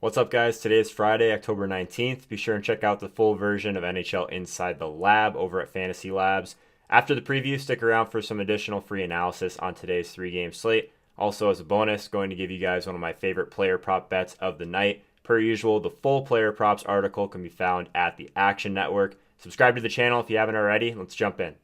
What's up, guys? Today is Friday, October 19th. Be sure and check out the full version of NHL Inside the Lab over at Fantasy Labs. After the preview, stick around for some additional free analysis on today's three-game slate. Also, as a bonus, going to give you guys one of my favorite player prop bets of the night. Per usual, the full player props article can be found at the Action Network. Subscribe to the channel if you haven't already. Let's jump in.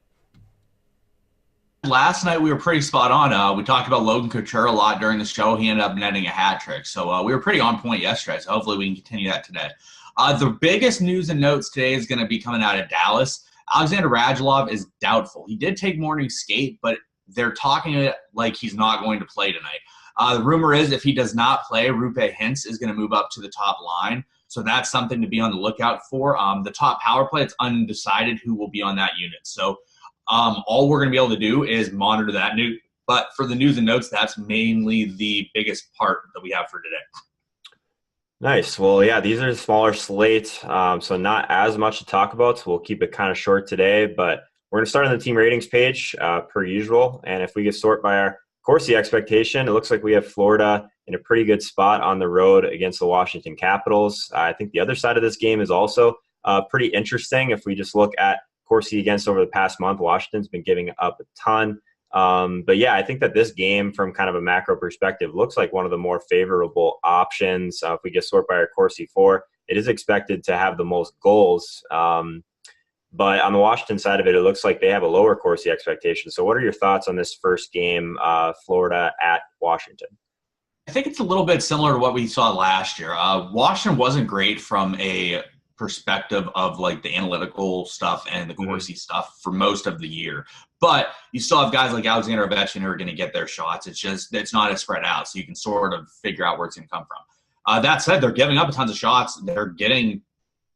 Last night we were pretty spot on. We talked about Logan Couture a lot during the show. He ended up netting a hat trick. So we were pretty on point yesterday. So hopefully we can continue that today. The biggest news and notes today is going to be coming out of Dallas. Alexander Radulov is doubtful. He did take morning skate, but they're talking it like he's not going to play tonight. The rumor is if he does not play, Rupe Hintz is going to move up to the top line. So that's something to be on the lookout for. The top power play, it's undecided who will be on that unit. So all we're going to be able to do is monitor that news. But for the news and notes, that's mainly the biggest part that we have for today. Nice. Well, yeah, these are the smaller slates, so not as much to talk about. So we'll keep it kind of short today. But we're going to start on the team ratings page per usual. And if we get sort by our Corsi expectation, it looks like we have Florida in a pretty good spot on the road against the Washington Capitals. I think the other side of this game is also pretty interesting. If we just look at Corsi against over the past month, Washington's been giving up a ton. But yeah, I think that this game from kind of a macro perspective looks like one of the more favorable options. If we just sort by our Corsi 4, it is expected to have the most goals. But on the Washington side of it, it looks like they have a lower Corsi expectation. So what are your thoughts on this first game, Florida at Washington? I think it's a little bit similar to what we saw last year. Washington wasn't great from a perspective of like the analytical stuff and the Corsi stuff for most of the year. But you still have guys like Alexander Ovechkin who are going to get their shots. It's not as spread out, so you can sort of figure out where it's going to come from. That said, they're giving up a tons of shots. They're getting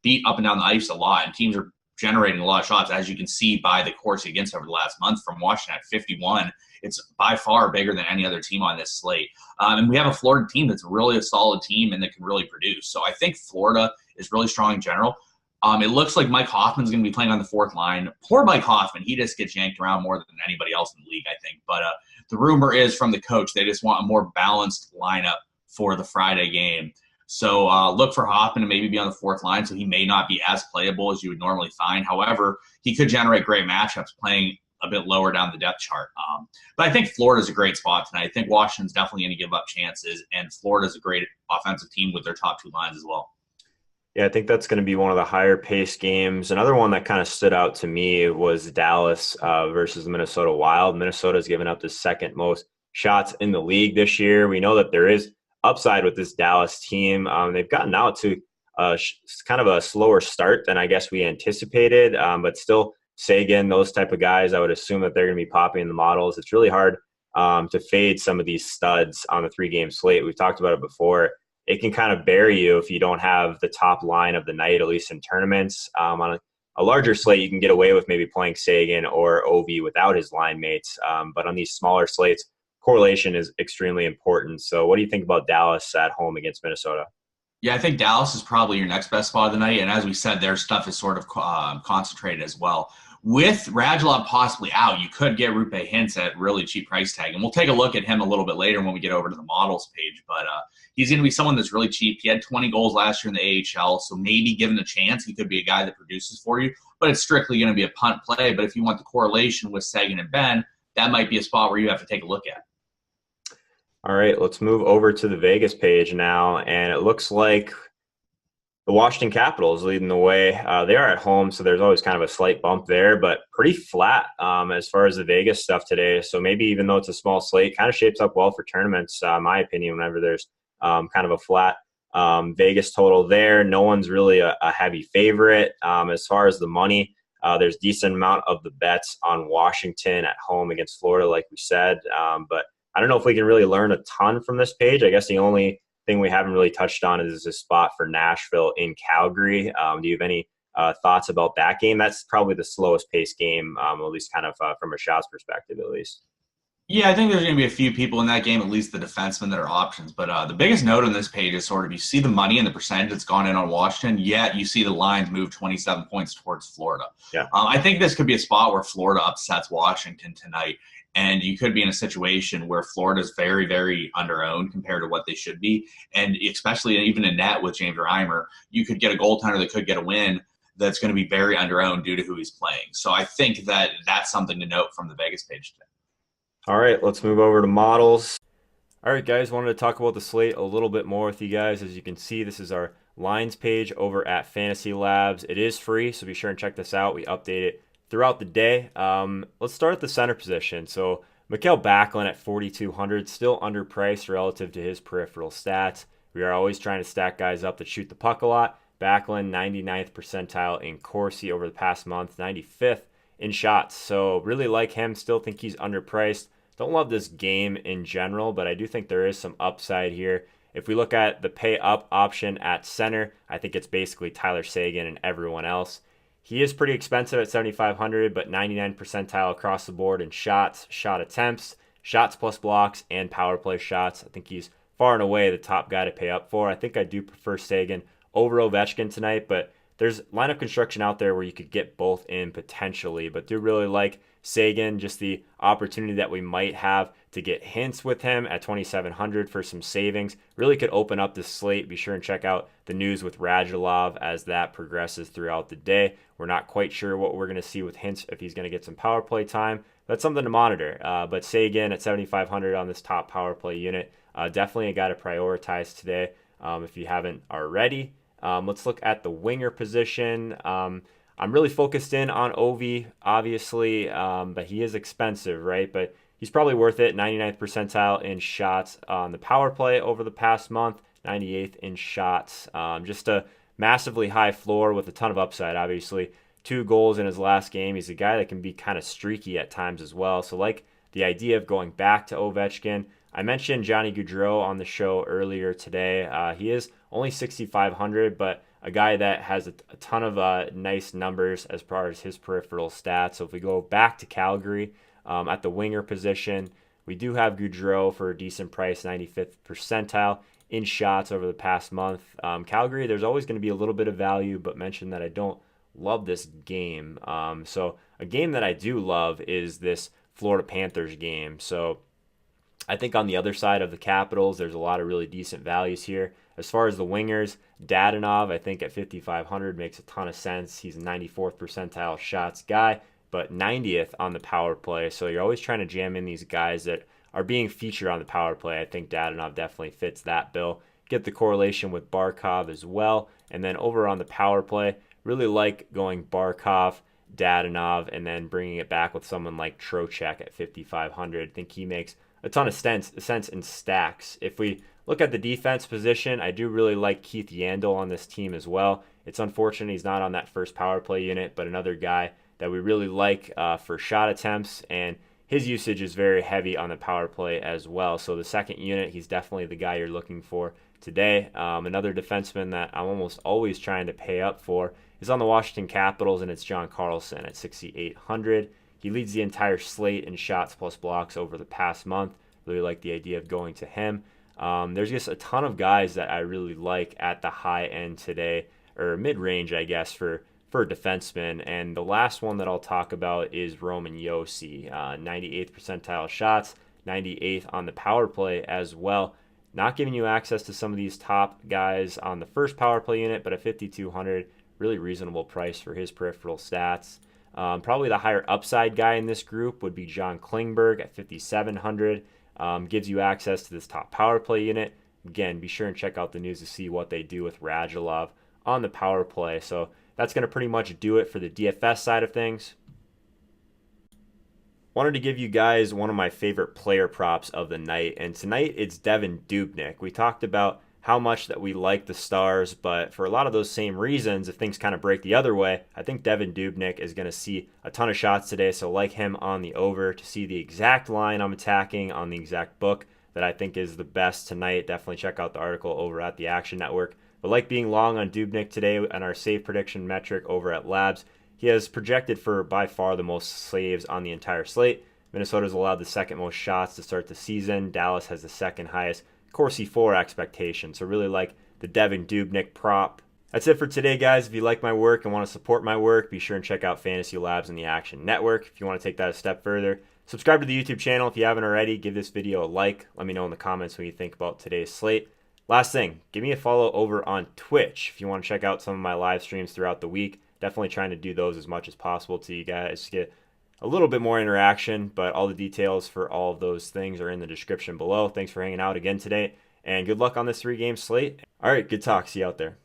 beat up and down the ice a lot, and teams are generating a lot of shots, as you can see by the Corsi against over the last month from Washington at 51. It's by far bigger than any other team on this slate. And we have a Florida team that's really a solid team and that can really produce. So I think Florida is really strong in general. It looks like Mike Hoffman's going to be playing on the fourth line. Poor Mike Hoffman. He just gets yanked around more than anybody else in the league, I think. But the rumor is from the coach, they just want a more balanced lineup for the Friday game. So look for Hoffman to maybe be on the fourth line, so he may not be as playable as you would normally find. However, he could generate great matchups playing a bit lower down the depth chart. But I think Florida's a great spot tonight. I think Washington's definitely going to give up chances, and Florida's a great offensive team with their top two lines as well. Yeah, I think that's going to be one of the higher paced games. Another one that kind of stood out to me was Dallas versus the Minnesota Wild. Minnesota's given up the second most shots in the league this year. We know that there is upside with this Dallas team. They've gotten out to kind of a slower start than I guess we anticipated, but still Sagan, those type of guys, I would assume that they're going to be popping in the models. It's really hard to fade some of these studs on the three-game slate. We've talked about it before. It can kind of bury you if you don't have the top line of the night, at least in tournaments. On a larger slate, you can get away with maybe playing Sagan or Ovi without his line mates. But on these smaller slates, correlation is extremely important. So what do you think about Dallas at home against Minnesota? Yeah, I think Dallas is probably your next best spot of the night. And as we said, their stuff is sort of concentrated as well. With Radulov possibly out, you could get Rupe Hintz at really cheap price tag. And we'll take a look at him a little bit later when we get over to the models page. But he's going to be someone that's really cheap. He had 20 goals last year in the AHL, so maybe given a chance, he could be a guy that produces for you. But it's strictly going to be a punt play. But if you want the correlation with Sagan and Ben, that might be a spot where you have to take a look at. All right, let's move over to the Vegas page now. And it looks like the Washington Capitals leading the way. They are at home, so there's always kind of a slight bump there, but pretty flat as far as the Vegas stuff today. So maybe even though it's a small slate, kind of shapes up well for tournaments, in my opinion, whenever there's kind of a flat Vegas total there. No one's really a heavy favorite. As far as the money, there's decent amount of the bets on Washington at home against Florida, like we said. But I don't know if we can really learn a ton from this page. I guess the only thing we haven't really touched on is a spot for Nashville in Calgary. Do you have any thoughts about that game? That's probably the slowest paced game, at least kind of from a shots perspective, at least. Yeah, I think there's going to be a few people in that game, at least the defensemen that are options. But the biggest note on this page is sort of you see the money and the percentage that's gone in on Washington, yet you see the lines move 27 points towards Florida. Yeah. I think this could be a spot where Florida upsets Washington tonight. And you could be in a situation where Florida's very, very underowned compared to what they should be. And especially even in net with James Reimer, you could get a goaltender that could get a win that's going to be very underowned due to who he's playing. So I think that that's something to note from the Vegas page today. All right, let's move over to models. All right, guys, wanted to talk about the slate a little bit more with you guys. As you can see, this is our lines page over at Fantasy Labs. It is free, so be sure and check this out. We update it throughout the day. Let's start at the center position. So Mikael Backlund at 4,200, still underpriced relative to his peripheral stats. We are always trying to stack guys up that shoot the puck a lot. Backlund, 99th percentile in Corsi over the past month, 95th in shots. So really like him, still think he's underpriced. Don't love this game in general, but I do think there is some upside here. If we look at the pay up option at center, I think it's basically Tyler Seguin and everyone else. He is pretty expensive at 7,500, but 99 percentile across the board in shots, shot attempts, shots plus blocks, and power play shots. I think he's far and away the top guy to pay up for. I think I do prefer Seguin over Ovechkin tonight, but there's lineup construction out there where you could get both in potentially, but do really like Seguin, just the opportunity that we might have to get hints with him at 2,700 for some savings. Really could open up the slate. Be sure and check out the news with Radulov as that progresses throughout the day. We're not quite sure what we're going to see with hints, if he's going to get some power play time. That's something to monitor. But Seguin at 7,500 on this top power play unit. Definitely a guy to prioritize today if you haven't already. Let's look at the winger position. I'm really focused in on Ovi, obviously, but he is expensive, right? But he's probably worth it. 99th percentile in shots on the power play over the past month, 98th in shots. Just a massively high floor with a ton of upside, obviously. 2 goals in his last game. He's a guy that can be kind of streaky at times as well. So like the idea of going back to Ovechkin. I mentioned Johnny Gaudreau on the show earlier today. He is only 6,500, but a guy that has a ton of nice numbers as far as his peripheral stats. So if we go back to Calgary at the winger position, we do have Gaudreau for a decent price, 95th percentile in shots over the past month. Calgary, there's always going to be a little bit of value, but mention that I don't love this game. So a game that I do love is this Florida Panthers game. So I think on the other side of the Capitals, there's a lot of really decent values here. As far as the wingers, Dadonov, I think at 5,500 makes a ton of sense. He's a 94th percentile shots guy, but 90th on the power play. So you're always trying to jam in these guys that are being featured on the power play. I think Dadonov definitely fits that bill. Get the correlation with Barkov as well. And then over on the power play, really like going Barkov, Dadonov, and then bringing it back with someone like Trocheck at 5,500. I think he makes a ton of sense in stacks. If we look at the defense position, I do really like Keith Yandel on this team as well. It's unfortunate he's not on that first power play unit, but another guy that we really like for shot attempts, and his usage is very heavy on the power play as well. So the second unit, he's definitely the guy you're looking for today. Another defenseman that I'm almost always trying to pay up for is on the Washington Capitals, and it's John Carlson at 6,800. He leads the entire slate in shots plus blocks over the past month. Really like the idea of going to him. There's just a ton of guys that I really like at the high end today, or mid-range, I guess, for defensemen. And the last one that I'll talk about is Roman Josi. 98th percentile shots, 98th on the power play as well. Not giving you access to some of these top guys on the first power play unit, but at 5,200, really reasonable price for his peripheral stats. Probably the higher upside guy in this group would be John Klingberg at 5,700. Gives you access to this top power play unit. Again, be sure and check out the news to see what they do with Radulov on the power play. So that's going to pretty much do it for the DFS side of things. Wanted to give you guys one of my favorite player props of the night, and tonight it's Devan Dubnyk. We talked about how much that we like the Stars, but for a lot of those same reasons, if things kind of break the other way, I think Devan Dubnyk is going to see a ton of shots today, so like him on the over. To see the exact line I'm attacking on the exact book that I think is the best tonight, definitely check out the article over at the Action Network. But like being long on Dubnyk today and our save prediction metric over at Labs, he has projected for by far the most saves on the entire slate. Minnesota's allowed the second most shots to start the season. Dallas has the second highest Corsi 4 expectation. So really like the Devan Dubnyk prop. That's it for today, guys. If you like my work and want to support my work, be sure and check out Fantasy Labs and the Action Network. If you want to take that a step further, subscribe to the YouTube channel if you haven't already. Give this video a like. Let me know in the comments what you think about today's slate. Last thing, give me a follow over on Twitch if you want to check out some of my live streams throughout the week. Definitely trying to do those as much as possible to you guys to get a little bit more interaction, but all the details for all of those things are in the description below. Thanks for hanging out again today, and good luck on this 3-game slate. All right, good talk. See you out there.